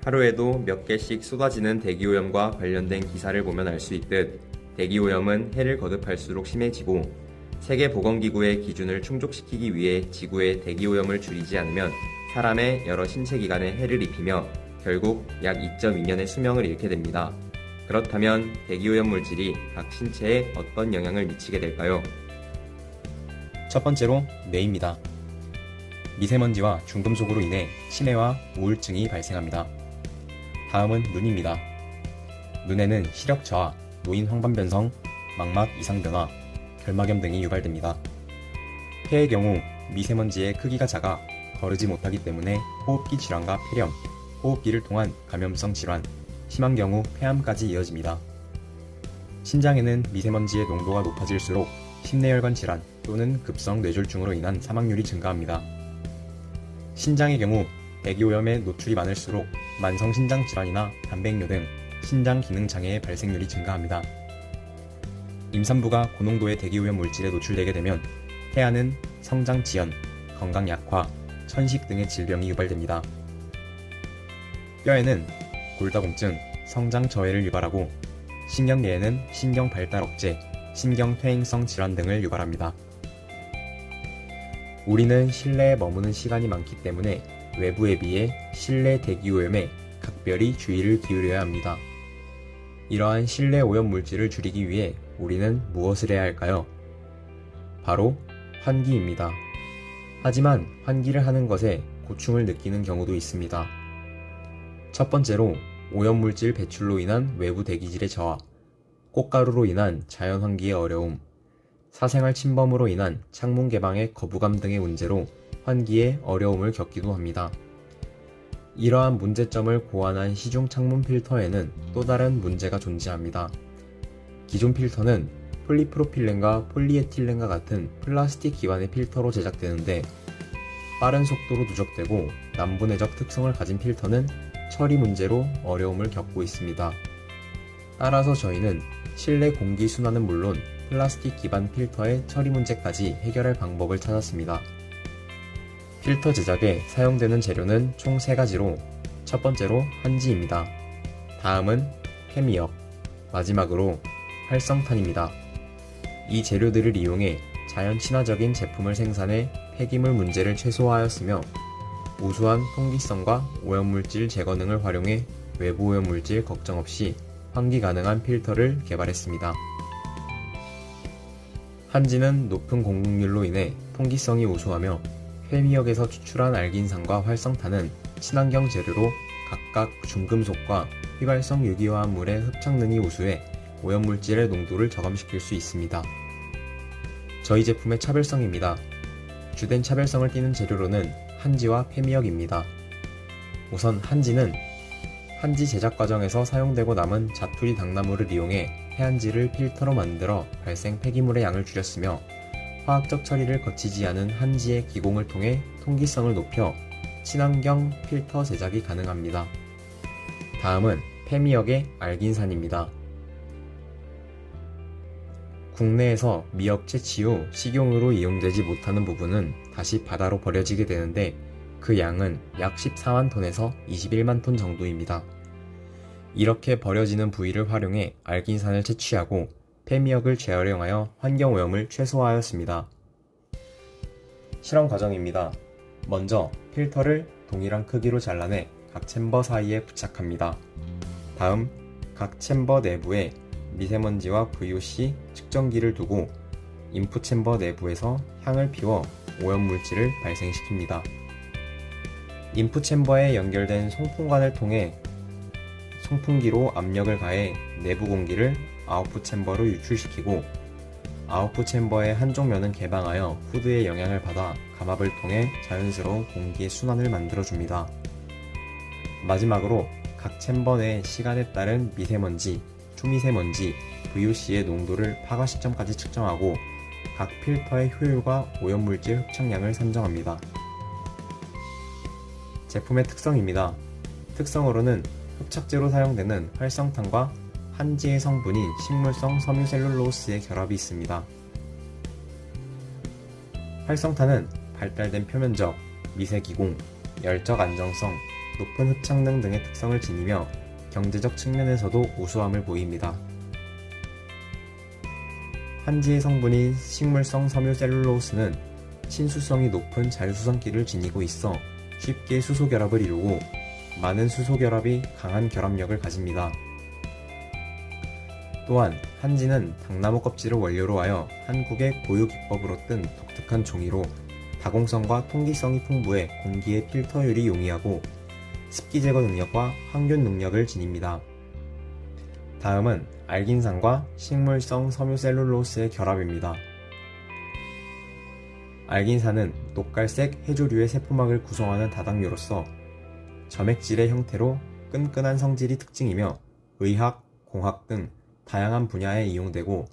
하루에도 몇 개씩 쏟아지는 대기오염과 관련된 기사를 보면 알 수 있듯 대기오염은 해를 거듭할수록 심해지고 세계보건기구의 기준을 충족시키기 위해 지구의 대기오염을 줄이지 않으면 사람의 여러 신체 기관에 해를 입히며 결국 약 2.2년의 수명을 잃게 됩니다. 그렇다면 대기오염 물질이 각 신체에 어떤 영향을 미치게 될까요? 첫 번째로 뇌입니다. 미세먼지와 중금속으로 인해 치매와 우울증이 발생합니다. 다음은 눈입니다. 눈에는 시력 저하, 노인 황반 변성, 망막 이상 변화, 결막염 등이 유발됩니다. 폐의 경우 미세먼지의 크기가 작아 거르지 못하기 때문에 호흡기 질환과 폐렴, 호흡기를 통한 감염성 질환, 심한 경우 폐암까지 이어집니다. 신장에는 미세먼지의 농도가 높아질수록 심내혈관 질환 또는 급성 뇌졸중으로 인한 사망률이 증가합니다. 신장의 경우 대기오염에 노출이 많을수록 만성신장 질환이나 단백뇨 등 신장 기능 장애의 발생률이 증가합니다. 임산부가 고농도의 대기오염 물질에 노출되게 되면 태아는 성장 지연, 건강 약화, 천식 등의 질병이 유발됩니다. 뼈에는 골다공증, 성장 저해를 유발하고 신경계에는 신경 발달 억제, 신경 퇴행성 질환 등을 유발합니다. 우리는 실내에 머무는 시간이 많기 때문에 외부에 비해 실내 대기오염에 각별히 주의를 기울여야 합니다. 이러한 실내 오염 물질을 줄이기 위해 우리는 무엇을 해야 할까요? 바로 환기입니다. 하지만 환기를 하는 것에 고충을 느끼는 경우도 있습니다. 첫 번째로 오염물질 배출로 인한 외부 대기질의 저하, 꽃가루로 인한 자연 환기의 어려움, 사생활 침범으로 인한 창문 개방의 거부감 등의 문제로 환기에 어려움을 겪기도 합니다. 이러한 문제점을 고안한 시중 창문 필터에는 또 다른 문제가 존재합니다. 기존 필터는 폴리프로필렌과 폴리에틸렌과 같은 플라스틱 기반의 필터로 제작되는데 빠른 속도로 누적되고 난분해적 특성을 가진 필터는 처리 문제로 어려움을 겪고 있습니다. 따라서 저희는 실내 공기 순환은 물론 플라스틱 기반 필터의 처리 문제까지 해결할 방법을 찾았습니다. 필터 제작에 사용되는 재료는 총 3가지로 첫 번째로 한지입니다. 다음은 폐미역, 마지막으로 활성탄입니다. 이 재료들을 이용해 자연 친화적인 제품을 생산해 폐기물 문제를 최소화하였으며 우수한 통기성과 오염물질 제거 등을 활용해 외부 오염물질 걱정 없이 환기 가능한 필터를 개발했습니다. 한지는 높은 공급률로 인해 통기성이 우수하며 폐미역에서 추출한 알긴산과 활성탄은 친환경 재료로 각각 중금속과 휘발성 유기화합물의 흡착능이 우수해 오염물질의 농도를 저감시킬 수 있습니다. 저희 제품의 차별성입니다. 주된 차별성을 띠는 재료로는 한지와 폐미역입니다. 우선 한지는 한지 제작 과정에서 사용되고 남은 자투리 당나무를 이용해 해한지를 필터로 만들어 발생 폐기물의 양을 줄였으며 화학적 처리를 거치지 않은 한지의 기공을 통해 통기성을 높여 친환경 필터 제작이 가능합니다. 다음은 폐미역의 알긴산입니다. 국내에서 미역 채취 후 식용으로 이용되지 못하는 부분은 다시 바다로 버려지게 되는데 그 양은 약 14만 톤에서 21만 톤 정도입니다. 이렇게 버려지는 부위를 활용해 알긴산을 채취하고 폐미역을 재활용하여 환경오염을 최소화하였습니다. 실험 과정입니다. 먼저 필터를 동일한 크기로 잘라내 각 챔버 사이에 부착합니다. 다음 각 챔버 내부에 미세먼지와 VOC 측정기를 두고 인풋 챔버 내부에서 향을 피워 오염물질을 발생시킵니다. 인풋 챔버에 연결된 송풍관을 통해 송풍기로 압력을 가해 내부 공기를 아웃풋 챔버로 유출시키고 아웃풋 챔버의 한쪽 면은 개방하여 후드의 영향을 받아 감압을 통해 자연스러운 공기의 순환을 만들어줍니다. 마지막으로 각 챔버 내 시간에 따른 미세먼지, 초미세먼지, VOC의 농도를 파가 시점까지 측정하고 각 필터의 효율과 오염물질 흡착량을 산정합니다. 제품의 특성입니다. 특성으로는 흡착제로 사용되는 활성탄과 한지의 성분인 식물성 섬유셀룰로스의 결합이 있습니다. 활성탄은 발달된 표면적, 미세기공, 열적 안정성, 높은 흡착능 등의 특성을 지니며 경제적 측면에서도 우수함을 보입니다. 한지의 성분인 식물성 섬유셀룰로스는 친수성이 높은 자유수성기를 지니고 있어 쉽게 수소결합을 이루고 많은 수소결합이 강한 결합력을 가집니다. 또한 한지는 당나무 껍질을 원료로 하여 한국의 고유 기법으로 뜬 독특한 종이로 다공성과 통기성이 풍부해 공기의 필터율이 용이하고 습기 제거 능력과 항균 능력을 지닙니다. 다음은 알긴산과 식물성 섬유셀룰로스의 결합입니다. 알긴산은 녹갈색 해조류의 세포막을 구성하는 다당류로서 점액질의 형태로 끈끈한 성질이 특징이며 의학, 공학 등 다양한 분야에 이용되고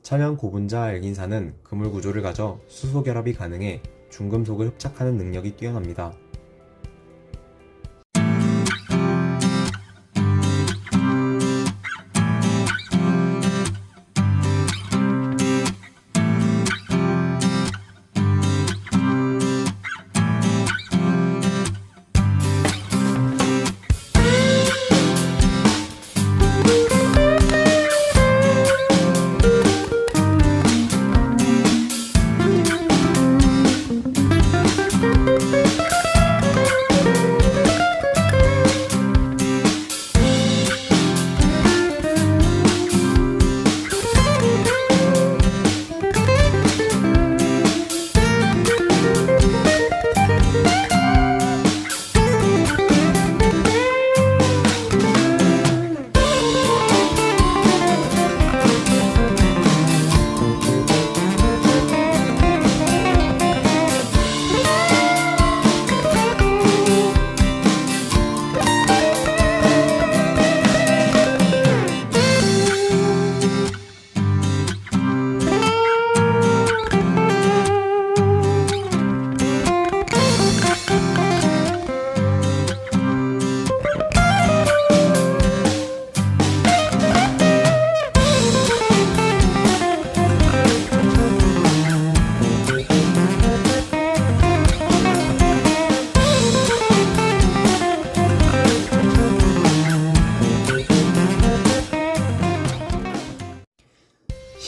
천연 고분자 알긴산은 그물 구조를 가져 수소 결합이 가능해 중금속을 흡착하는 능력이 뛰어납니다.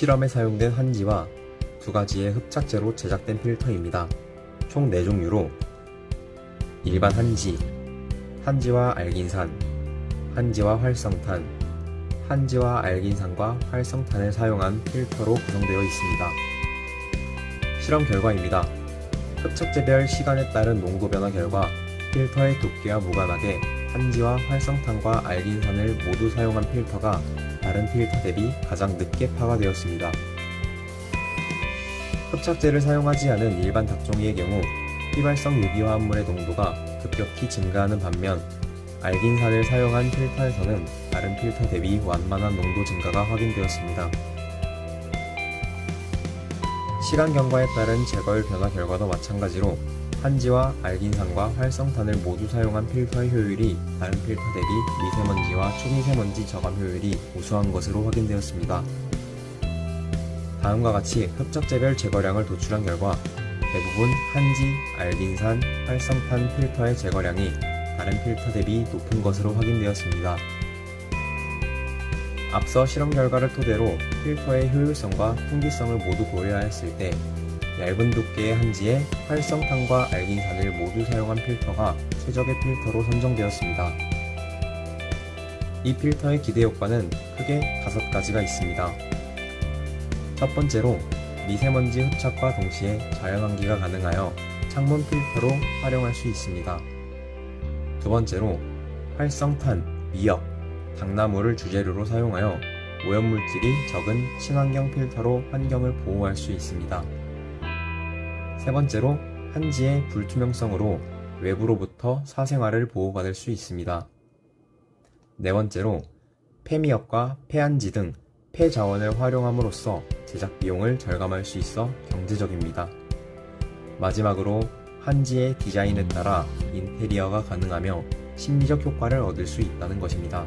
실험에 사용된 한지와 두 가지의 흡착제로 제작된 필터입니다. 총 4종류로 일반 한지, 한지와 알긴산, 한지와 활성탄, 한지와 알긴산과 활성탄을 사용한 필터로 구성되어 있습니다. 실험 결과입니다. 흡착제별 시간에 따른 농도 변화 결과 필터의 두께와 무관하게 한지와 활성탄과 알긴산을 모두 사용한 필터가 다른 필터 대비 가장 늦게 파가되었습니다. 흡착제를 사용하지 않은 일반 닭종이의 경우 휘발성 유기화합물의 농도가 급격히 증가하는 반면 알긴산을 사용한 필터에서는 다른 필터 대비 완만한 농도 증가가 확인되었습니다. 시간 경과에 따른 제거율 변화 결과도 마찬가지로 한지와 알긴산과 활성탄을 모두 사용한 필터의 효율이 다른 필터 대비 미세먼지와 초미세먼지 저감 효율이 우수한 것으로 확인되었습니다. 다음과 같이 흡착제별 제거량을 도출한 결과 대부분 한지, 알긴산, 활성탄 필터의 제거량이 다른 필터 대비 높은 것으로 확인되었습니다. 앞서 실험 결과를 토대로 필터의 효율성과 통기성을 모두 고려하였을 때 얇은 두께의 한지에 활성탄과 알긴산을 모두 사용한 필터가 최적의 필터로 선정되었습니다. 이 필터의 기대 효과는 크게 5가지가 있습니다. 첫 번째로 미세먼지 흡착과 동시에 자연환기가 가능하여 창문 필터로 활용할 수 있습니다. 두 번째로 활성탄, 미역, 당나무를 주재료로 사용하여 오염물질이 적은 친환경 필터로 환경을 보호할 수 있습니다. 세 번째로 한지의 불투명성으로 외부로부터 사생활을 보호받을 수 있습니다. 네 번째로 폐미역과 폐한지 등 폐자원을 활용함으로써 제작 비용을 절감할 수 있어 경제적입니다. 마지막으로 한지의 디자인에 따라 인테리어가 가능하며 심리적 효과를 얻을 수 있다는 것입니다.